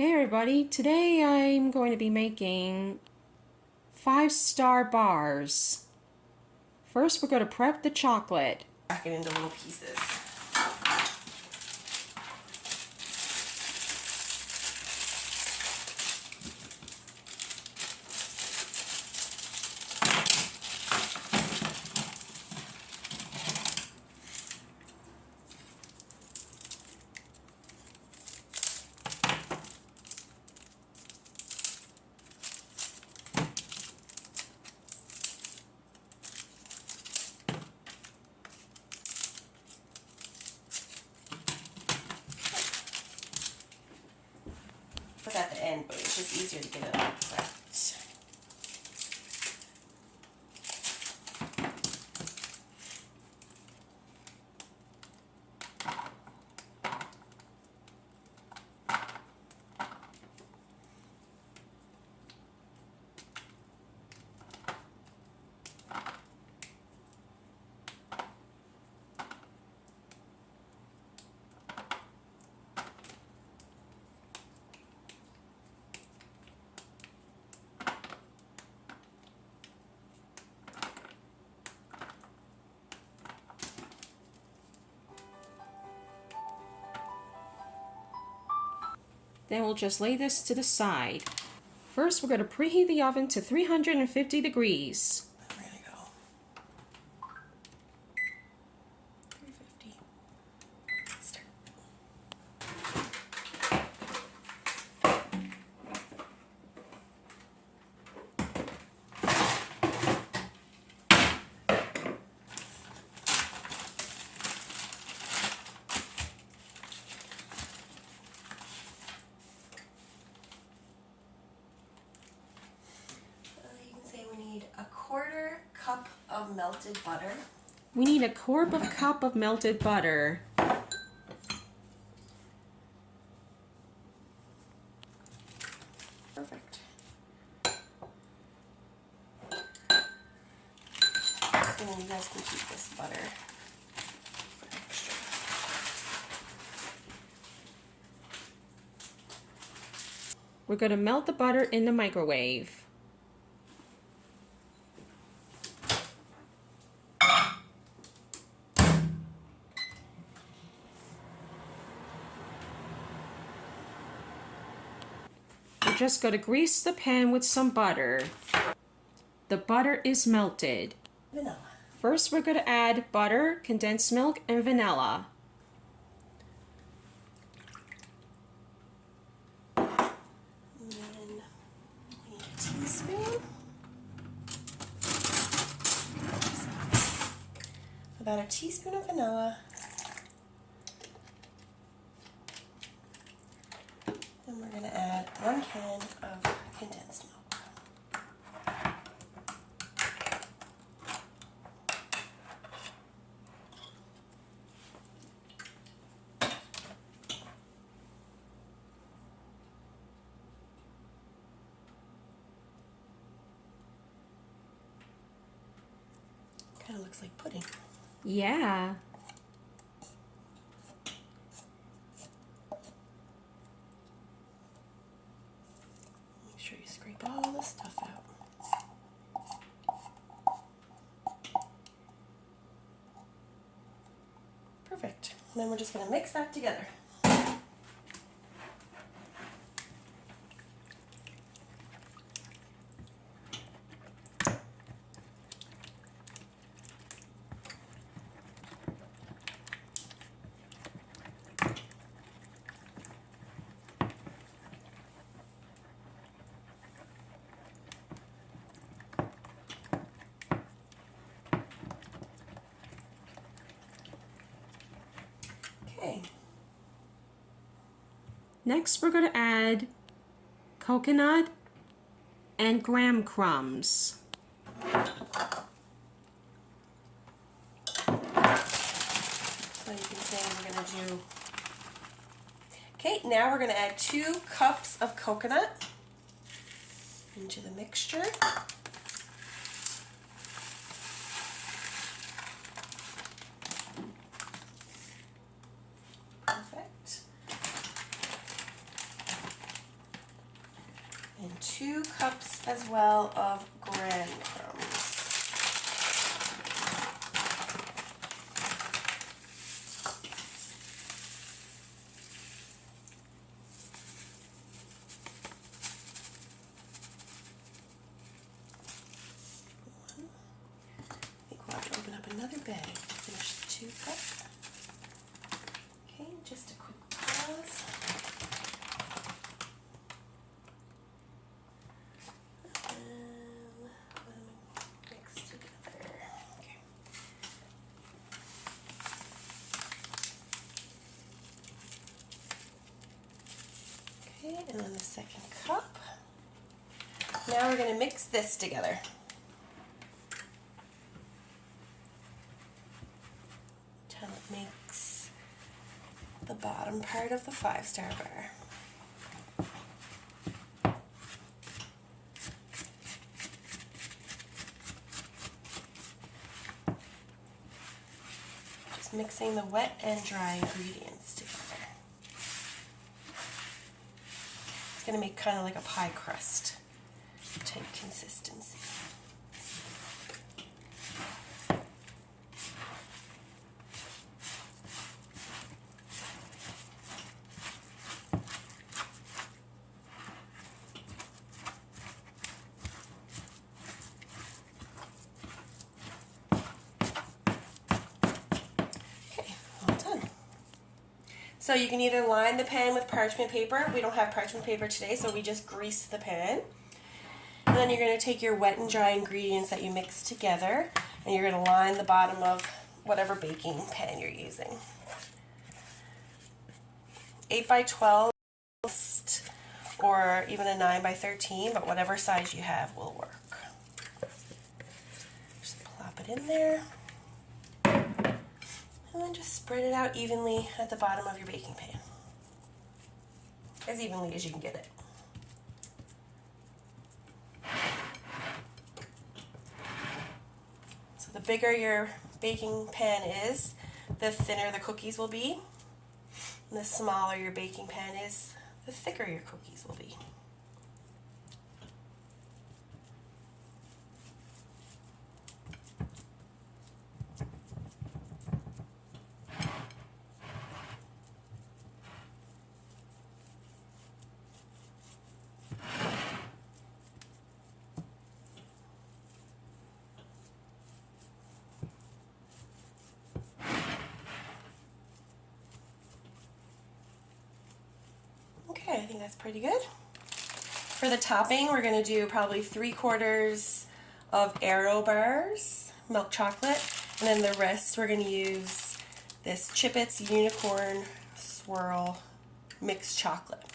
Hey everybody, today I'm going to be making 5-star bars. First we're going to prep the chocolate. Crack it into little pieces. It's at the end, but it's just easier to get it all prepped. Then we'll just lay this to the side. First we're going to preheat the oven to 350 degrees. We're gonna go 350. Start. You can say we need a 1/4 cup of melted butter. We need a 1/4 cup of melted butter. Perfect. And then you guys can keep this butter for extra. We're going to melt the butter in the microwave. We're just going to grease the pan with some butter. The butter is melted. Vanilla. First, we're going to add butter, condensed milk, and vanilla. And then we need a teaspoon. About a teaspoon of vanilla. And we're going to add 1 can of condensed milk. Kind of looks like pudding. Yeah. Make sure you scrape all the stuff out. Perfect. And then we're just going to mix that together. Okay. Next, we're going to add coconut and graham crumbs. So you can say we're going to do... Okay, now we're going to add 2 cups of coconut into the mixture. Perfect. cups as well of graham crumbs. I think we'll have to open up another bag to finish the 2 cups. Okay, just a quick pause. Mix together. Okay. Okay, and then the second cup. Now we're going to mix this together. Until it makes the bottom part of the 5-star bar. Just mixing the wet and dry ingredients together. It's going to make kind of like a pie crust type consistency. Okay, all done. So you can either line the pan with parchment paper. We don't have parchment paper today, so we just grease the pan. And then you're going to take your wet and dry ingredients that you mix together, and you're going to line the bottom of whatever baking pan you're using. 8 by 12 or even a 9 by 13, but whatever size you have will work. Just plop it in there. And then just spread it out evenly at the bottom of your baking pan. As evenly as you can get it. So the bigger your baking pan is, the thinner the cookies will be. And the smaller your baking pan is, the thicker your cookies will be. Okay, I think that's pretty good. For the topping, we're going to do probably 3/4 of Aero bars, milk chocolate, and then the rest we're going to use this Chip-Its Unicorn Swirl mixed chocolate.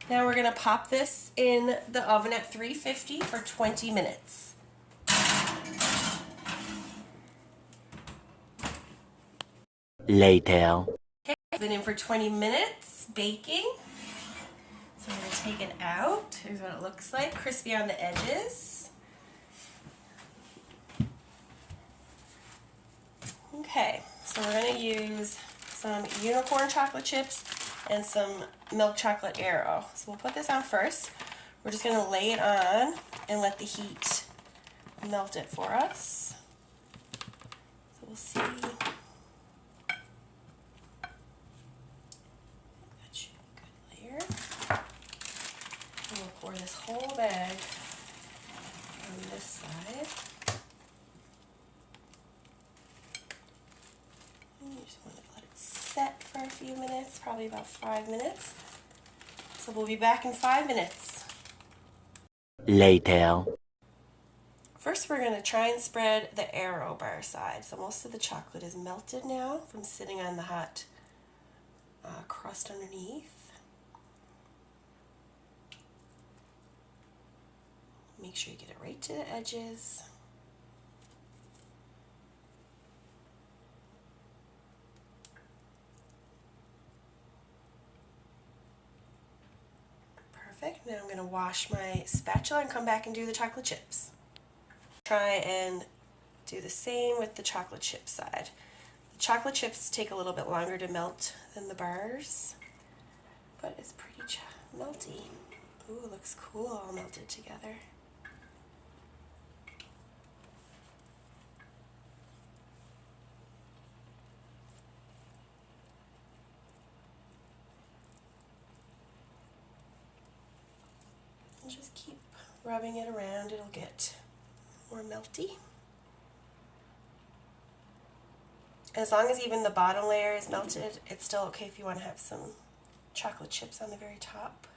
Now we're going to pop this in the oven at 350 for 20 minutes. Later. Okay, been in for 20 minutes baking. So I'm going to take it out. Here's what it looks like, crispy on the edges. Okay, so we're going to use some unicorn chocolate chips and some milk chocolate Aero. So we'll put this on first. We're just going to lay it on and let the heat melt it for us. So we'll see. That should be a good layer. And we'll pour this whole bag on this side. You just want to let it set for a few minutes, probably about 5 minutes. So we'll be back in 5 minutes. Later. First, we're going to try and spread the Aero bar side. So most of the chocolate is melted now from sitting on the hot crust underneath. Make sure you get it right to the edges. Perfect. Now I'm going to wash my spatula and come back and do the chocolate chips. Try and do the same with the chocolate chip side. The chocolate chips take a little bit longer to melt than the bars, but it's pretty melty. Ooh, it looks cool all melted together. And just keep rubbing it around, it'll get more melty. As long as even the bottom layer is melted, it's still okay if you want to have some chocolate chips on the very top.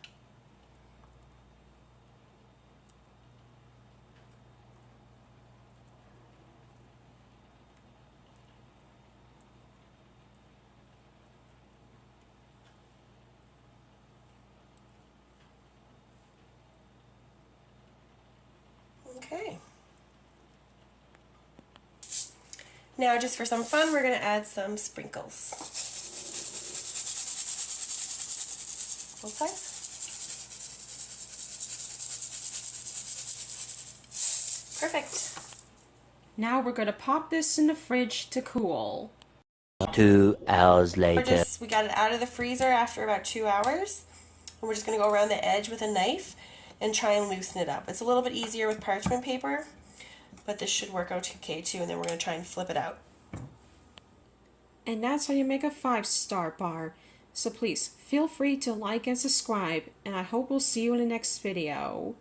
Okay. Now, just for some fun, we're going to add some sprinkles. Both sides. Perfect. Now we're going to pop this in the fridge to cool. 2 hours later. We got it out of the freezer after about 2 hours. And we're just going to go around the edge with a knife and try and loosen it up. It's a little bit easier with parchment paper, but this should work out okay too, and then we're going to try and flip it out. And that's how you make a 5-star bar. So please feel free to like and subscribe, and I hope we'll see you in the next video.